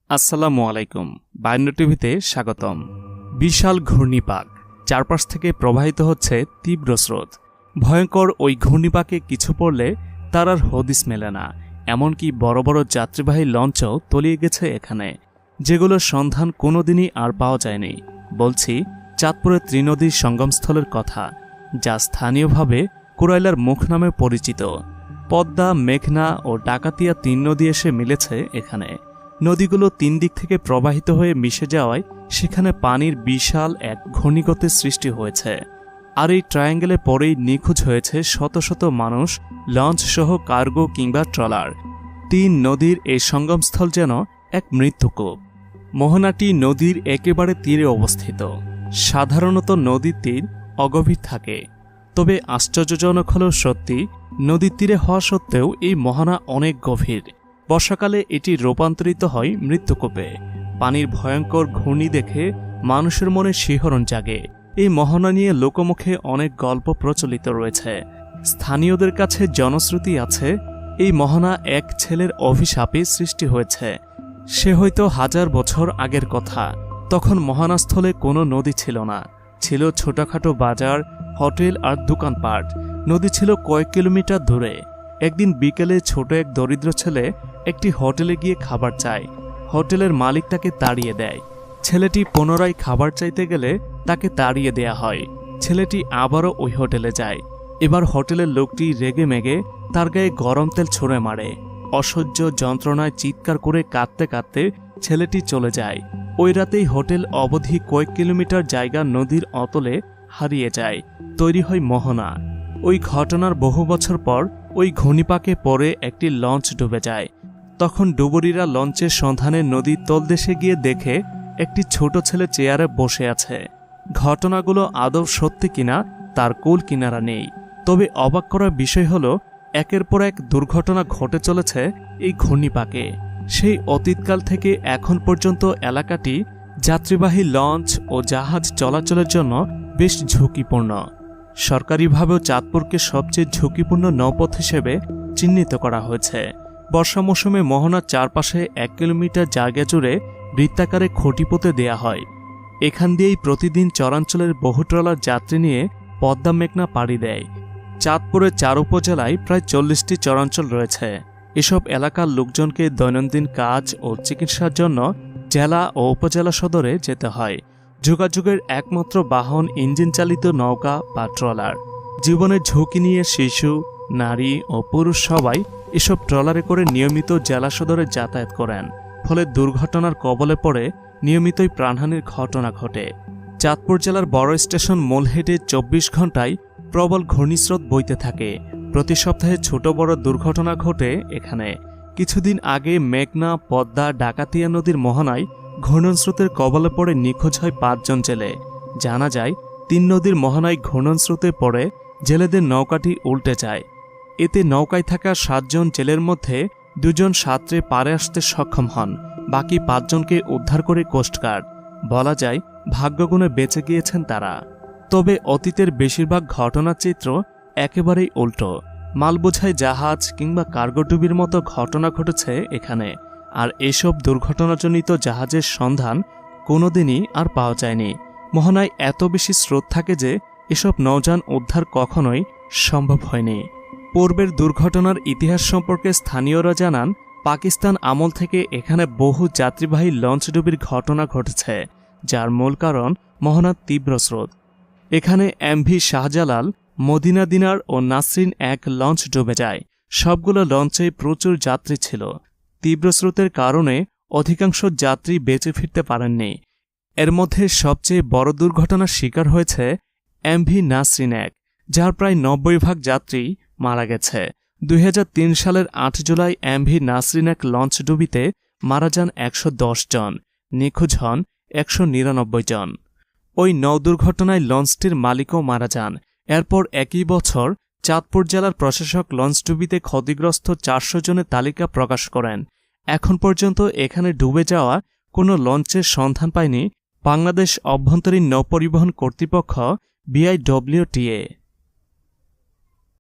আসসালামু আলাইকুম। বায়ান্ন টিভিতে স্বাগতম। বিশাল ঘূর্ণিপাক, চারপাশ থেকে প্রবাহিত হচ্ছে তীব্র স্রোত। ভয়ঙ্কর ওই ঘূর্ণিপাকে কিছু পড়লে তার আর হদিস মেলে না। এমনকি বড় বড় যাত্রীবাহী লঞ্চও তলিয়ে গেছে এখানে, যেগুলোর সন্ধান কোনোদিনই আর পাওয়া যায়নি। বলছি চাঁদপুরের ত্রিনদীর সঙ্গমস্থলের কথা, যা স্থানীয়ভাবে কুরাইলার মুখ নামে পরিচিত। পদ্মা, মেঘনা ও ডাকাতিয়া তিন নদী এসে মিলেছে এখানে। নদীগুলো তিন দিক থেকে প্রবাহিত হয়ে মিশে যাওয়ায় সেখানে পানির বিশাল এক ঘূর্ণিগতের সৃষ্টি হয়েছে। আর এই ট্রায়াঙ্গেলে পরেই নিখোঁজ হয়েছে শত শত মানুষ, লঞ্চ সহ কার্গো কিংবা ট্রলার। তিন নদীর এই সঙ্গমস্থল যেন এক মৃত্যুকূপ। মোহনাটি নদীর একেবারে তীরে অবস্থিত। সাধারণত নদীর তীর অগভীর থাকে, তবে আশ্চর্যজনক হলেও সত্যি, নদীর তীরে হওয়া সত্ত্বেও এই মোহনা অনেক গভীর। বর্ষাকালে এটি রূপান্তরিত হয় মৃত্যুকূপে। পানির ভয়ঙ্কর ঘূর্ণি দেখে মানুষের মনে শিহরণ জাগে। এই মোহনা নিয়ে লোকমুখে অনেক গল্প প্রচলিত রয়েছে। স্থানীয়দের কাছে জনশ্রুতি আছে, এই মোহনা এক ছেলের অভিশাপে সৃষ্টি হয়েছে। সে হয়তো 1000 বছর আগের কথা। তখন মোহনাস্থলে কোনো নদী ছিল না, ছিল ছোটখাটো বাজার, হোটেল আর দোকানপাট। নদী ছিল কয়েক কিলোমিটার দূরে। একদিন বিকেলে ছোট এক দরিদ্র ছেলে একটি হোটেলে গিয়ে খাবার চায়। হোটেলের মালিক তাকে তাড়িয়ে দেয়। ছেলেটি পুনরায় খাবার চাইতে গেলে তাকে তাড়িয়ে দেয়া হয়। ছেলেটি আবারও ওই হোটেলে যায়। এবার হোটেলের লোকটি রেগে মেগে তার গায়ে গরম তেল ছুঁড়ে মারে। অসহ্য যন্ত্রণায় চিৎকার করে কাঁদতে কাঁদতে ছেলেটি চলে যায়। ওই রাতেই হোটেল অবধি কয়েক কিলোমিটার জায়গা নদীর অতলে হারিয়ে যায়। তৈরি হয় মোহনা। ওই ঘটনার বহু বছর পর ওই ঘূর্ণিপাকে পরে একটি লঞ্চ ডুবে যায়। তখন ডুবুরিরা লঞ্চের সন্ধানে নদীর তলদেশে গিয়ে দেখে একটি ছোট ছেলে চেয়ারে বসে আছে। ঘটনাগুলো আদৌ সত্যি কিনা তার কুল কিনারা নেই। তবে অবাক করার বিষয় হলো, একের পর এক দুর্ঘটনা ঘটে চলেছে এই ঘূর্ণিপাকে। সেই অতীতকাল থেকে এখন পর্যন্ত এলাকাটি যাত্রীবাহী লঞ্চ ও জাহাজ চলাচলের জন্য বেশ ঝুঁকিপূর্ণ। সরকারিভাবেও চাঁদপুরকে সবচেয়ে ঝুঁকিপূর্ণ নৌপথ হিসেবে চিহ্নিত করা হয়েছে। বর্ষা মৌসুমে মোহনার চারপাশে 1 কিলোমিটার জায়গা জুড়ে বৃত্তাকারে খুঁটি পুঁতে দেয়া হয়। এখান দিয়েই প্রতিদিন চরাঞ্চলের বহু ট্রলার যাত্রী নিয়ে পদ্মা মেঘনা পাড়ি দেয়। চাঁদপুরের 4 উপজেলায় প্রায় 40টি চরাঞ্চল রয়েছে। এসব এলাকার লোকজনকে দৈনন্দিন কাজ ও চিকিৎসার জন্য জেলা ও উপজেলা সদরে যেতে হয়। যোগাযোগের একমাত্র বাহন ইঞ্জিন চালিত নৌকা বা ট্রলার। জীবনের ঝুঁকি নিয়ে শিশু, নারী ও পুরুষ সবাই এসব ট্রলারে করে নিয়মিত জেলা সদরে যাতায়াত করেন। ফলে দুর্ঘটনার কবলে পড়ে নিয়মিতই প্রাণহানির ঘটনা ঘটে। চাঁদপুর জেলার বড় স্টেশন মোলহেডে 24 ঘণ্টায় প্রবল ঘূর্ণিস্রোত বইতে থাকে। প্রতি সপ্তাহে ছোট বড় দুর্ঘটনা ঘটে এখানে। কিছুদিন আগে মেঘনা, পদ্মা, ডাকাতিয়া নদীর মোহনায় ঘূর্ণনস্রোতের কবলে পড়ে নিখোঁজ হয় 5 জন জেলে। জানা যায়, 3 নদীর মোহনায় ঘূর্ণনস্রোতে পড়ে জেলেদের নৌকাটি উল্টে যায়। এতে নৌকায় থাকা 7 জন জেলের মধ্যে 2 জন সাঁতরে পারে আসতে সক্ষম হন। বাকি 5 জনকে উদ্ধার করে কোস্টগার্ড। বলা যায়, ভাগ্যগুণে বেঁচে গিয়েছেন তারা। তবে অতীতের বেশিরভাগ ঘটনার চিত্র একেবারেই উল্টো। মালবোঝাই জাহাজ কিংবা কার্গো ডুবির মতো ঘটনা ঘটেছে এখানে। আর এসব দুর্ঘটনাজনিত জাহাজের সন্ধান কোনোদিনই আর পাওয়া যায়নি। মোহনায় এত বেশি স্রোত থাকে যে এসব নৌযান উদ্ধার কখনোই সম্ভব হয়নি। পূর্বের দুর্ঘটনার ইতিহাস সম্পর্কে স্থানীয়রা জানান, পাকিস্তান আমল থেকে এখানে বহু যাত্রীবাহী লঞ্চ ডুবির ঘটনা ঘটেছে, যার মূল কারণ মোহনার তীব্র স্রোত। এখানে এমভি শাহজালাল, মদিনা দিনার ও নাসরিন এক লঞ্চ ডুবে যায়। সবগুলো লঞ্চে প্রচুর যাত্রী ছিল। তীব্র স্রোতের কারণে অধিকাংশ যাত্রী বেঁচে ফিরতে পারেননি। এর মধ্যে সবচেয়ে বড় দুর্ঘটনার শিকার হয়েছে এমভি নাসরিন এক, যার প্রায় 90% যাত্রী মারা গেছে। 2003 সালের 8 জুলাই এমভি নাসরিন এক লঞ্চ ডুবিতে মারা যান 110 জন, নিখোঁজ হন 199 জন। ওই নৌ দুর্ঘটনায় লঞ্চটির মালিকও মারা যান। এরপর একই বছর চাঁদপুর জেলার প্রশাসক লঞ্চ ডুবিতে ক্ষতিগ্রস্ত 400 জনের তালিকা প্রকাশ করেন। এখন পর্যন্ত এখানে ডুবে যাওয়া কোনো লঞ্চের সন্ধান পায়নি বাংলাদেশ অভ্যন্তরীণ নৌপরিবহন কর্তৃপক্ষ BIWTA।